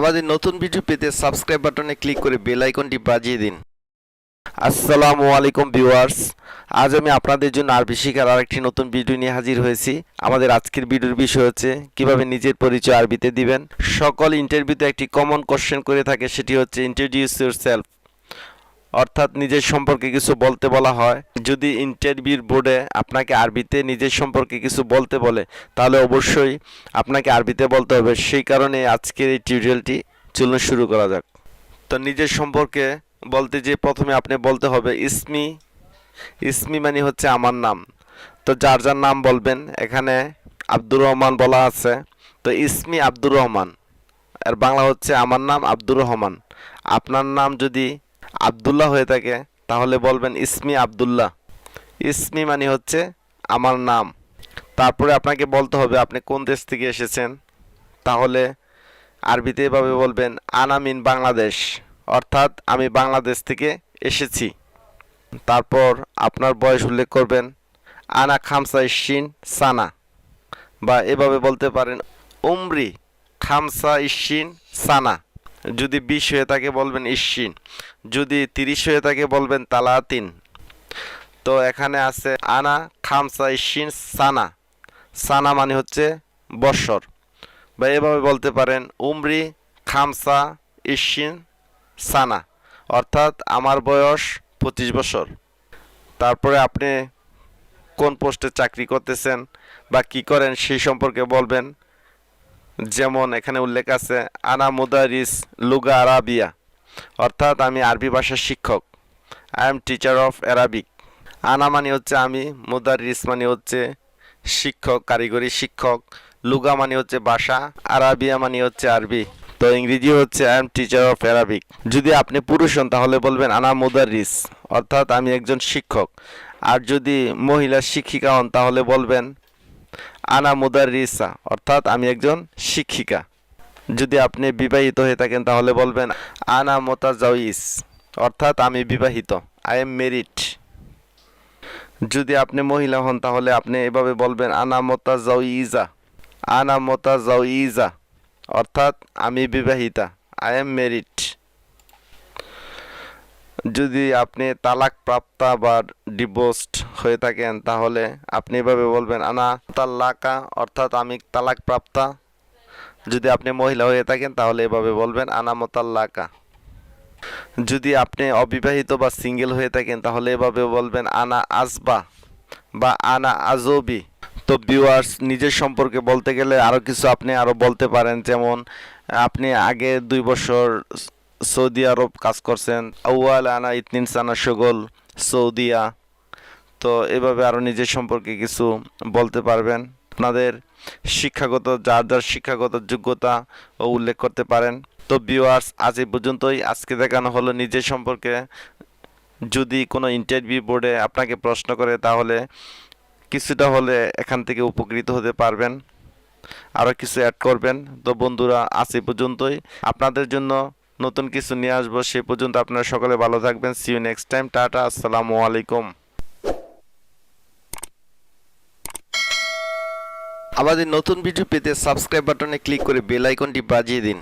আমাদের নতুন ভিডিও পেতে সাবস্ক্রাইব বাটনে ক্লিক করে বেল আইকনটি বাজিয়ে দিন। আসসালামু আলাইকুম ভিউয়ার্স, আজ আমি আপনাদের জন্য আরবি শেখার আরেকটি নতুন ভিডিও নিয়ে হাজির হয়েছি। আমাদের আজকের ভিডিওর বিষয় হচ্ছে কিভাবে নিজের পরিচয় আরবিতে দিবেন। সকল ইন্টারভিউতে একটি কমন কোশ্চেন করে থাকে, সেটি হচ্ছে ইন্ট্রোডিউস ইউরসেলফ, অর্থাৎ নিজের সম্পর্কে কিছু বলতে বলা হয়। যদি ইন্টারভিউর বোর্ডে আপনাকে আরবিতে নিজের সম্পর্কে কিছু বলতে বলে, তাহলে অবশ্যই আপনাকে আরবিতে বলতে হবে। সেই কারণে আজকের এই টিউটোরিয়ালটি চলুন শুরু করা যাক। তো নিজের সম্পর্কে বলতে যে প্রথমে আপনি বলতে হবে ইসমি। ইসমি মানে হচ্ছে আমার নাম। তো যার যার নাম বলবেন, এখানে আব্দুর রহমান বলা আছে, তো ইসমি আব্দুর রহমান, এর বাংলা হচ্ছে আমার নাম আব্দুর রহমান। আপনার নাম যদি আব্দুল্লাহ হয়ে থাকে তাহলে বলবেন ইসমি আব্দুল্লাহ। ইসমি মানে হচ্ছে আমার নাম। তারপরে আপনাকে বলতে হবে আপনি কোন দেশ থেকে এসেছেন, তাহলে আরবিতে এভাবে বলবেন আনা মিন বাংলাদেশ, অর্থাৎ আমি বাংলাদেশ থেকে এসেছি। তারপর আপনার বয়স উল্লেখ করবেন আনা খামসা ইশিন সানা, বা এভাবে বলতে পারেন উমরি খামসা ইশিন সানা। যদি 20 হয়ে থাকে বলবেন ইশিন, যদি 30 হয়ে থাকে বলবেন তালাতিন। তো এখানে আছে আনা খামসা ইশিন সানা, সানা মানে হচ্ছে বৎসর, বা এভাবে বলতে পারেন উমরি খামসা ইশিন সানা, অর্থাৎ আমার বয়স 25 বছর। তারপরে আপনি কোন পোস্টে চাকরি করতেছেন বা কি করেন সেই সম্পর্কে বলবেন। যেমন এখানে উল্লেখ আছে আনা মুদারিস লুগা আরাবিয়া, অর্থাৎ আমি আরবি ভাষার শিক্ষক। I am teacher of Arabic. আনা মানে হচ্ছে আমি, মুদারিস মানে হচ্ছে শিক্ষক, কারিগরি শিক্ষক, লুগা মানে হচ্ছে ভাষা, আরাবিয়া মানে হচ্ছে আরবি। তো ইংরেজি হচ্ছে I am teacher of Arabic. যদি আপনি পুরুষ হন তাহলে বলবেন আনা মুদারিস, অর্থাৎ আমি একজন শিক্ষক। আর যদি মহিলা শিক্ষিকা হন তাহলে বলবেন আনা মুদারিসা, অর্থাৎ আমি একজন শিক্ষিকা। যদি আপনি বিবাহিত হয়ে থাকেন তাহলে বলবেন আনা মোতাজাউইজ, অর্থাৎ আমি বিবাহিত, আই এম মেরিড। যদি আপনি মহিলা হন তাহলে আপনি এভাবে বলবেন আনা মোতাজাউইজা, আনা মোতাজাউইজা, অর্থাৎ আমি বিবাহিতা, আই এম মেরিড। যদি আপনি তালাক প্রাপ্তা বা ডিভোর্সড হয়ে থাকেন তাহলে আপনি এভাবে বলবেন আনা তাল্লাকা, অর্থাৎ আমি তালাক প্রাপ্তা। যদি আপনি মহিলা হয়ে থাকেন তাহলে এভাবে বলবেন আনা মোতাল্লাকা। যদি আপনি অবিবাহিত বা সিঙ্গেল হয়ে থাকেন তাহলে এভাবে বলবেন আনা আজবা বা আনা আজবি। তো ভিউয়ার্স, নিজের সম্পর্কে বলতে গেলে আরও কিছু আপনি আরও বলতে পারেন, যেমন আপনি আগে 2 বছর সৌদি আরব কাজ করছেন, আউয়াল আনা ইতনিন সানা শগল সৌদিয়া। তো এভাবে আরও নিজের সম্পর্কে কিছু বলতে পারবেন। আপনাদের শিক্ষাগত যার যার শিক্ষাগত যোগ্যতা ও উল্লেখ করতে পারেন। তো ভিউয়ার্স, আজ এই পর্যন্তই। আজকে দেখানো হলো নিজের সম্পর্কে। যদি কোনো ইন্টারভিউ বোর্ডে আপনাকে প্রশ্ন করে তাহলে কিছুটা হলে এখান থেকে উপকৃত হতে পারবেন, আরও কিছু অ্যাড করবেন। তো বন্ধুরা, আজ এই পর্যন্তই। আপনাদের জন্য নতুন কিছু নিয়ে আসবো। সে পর্যন্ত আপনারা সকলে ভালো থাকবেন। See you next time. Tata, আসসালামু আলাইকুম। আমাদের নতুন ভিডিও পেতে সাবস্ক্রাইব বাটনে ক্লিক করে বেল আইকনটি বাজিয়ে দিন।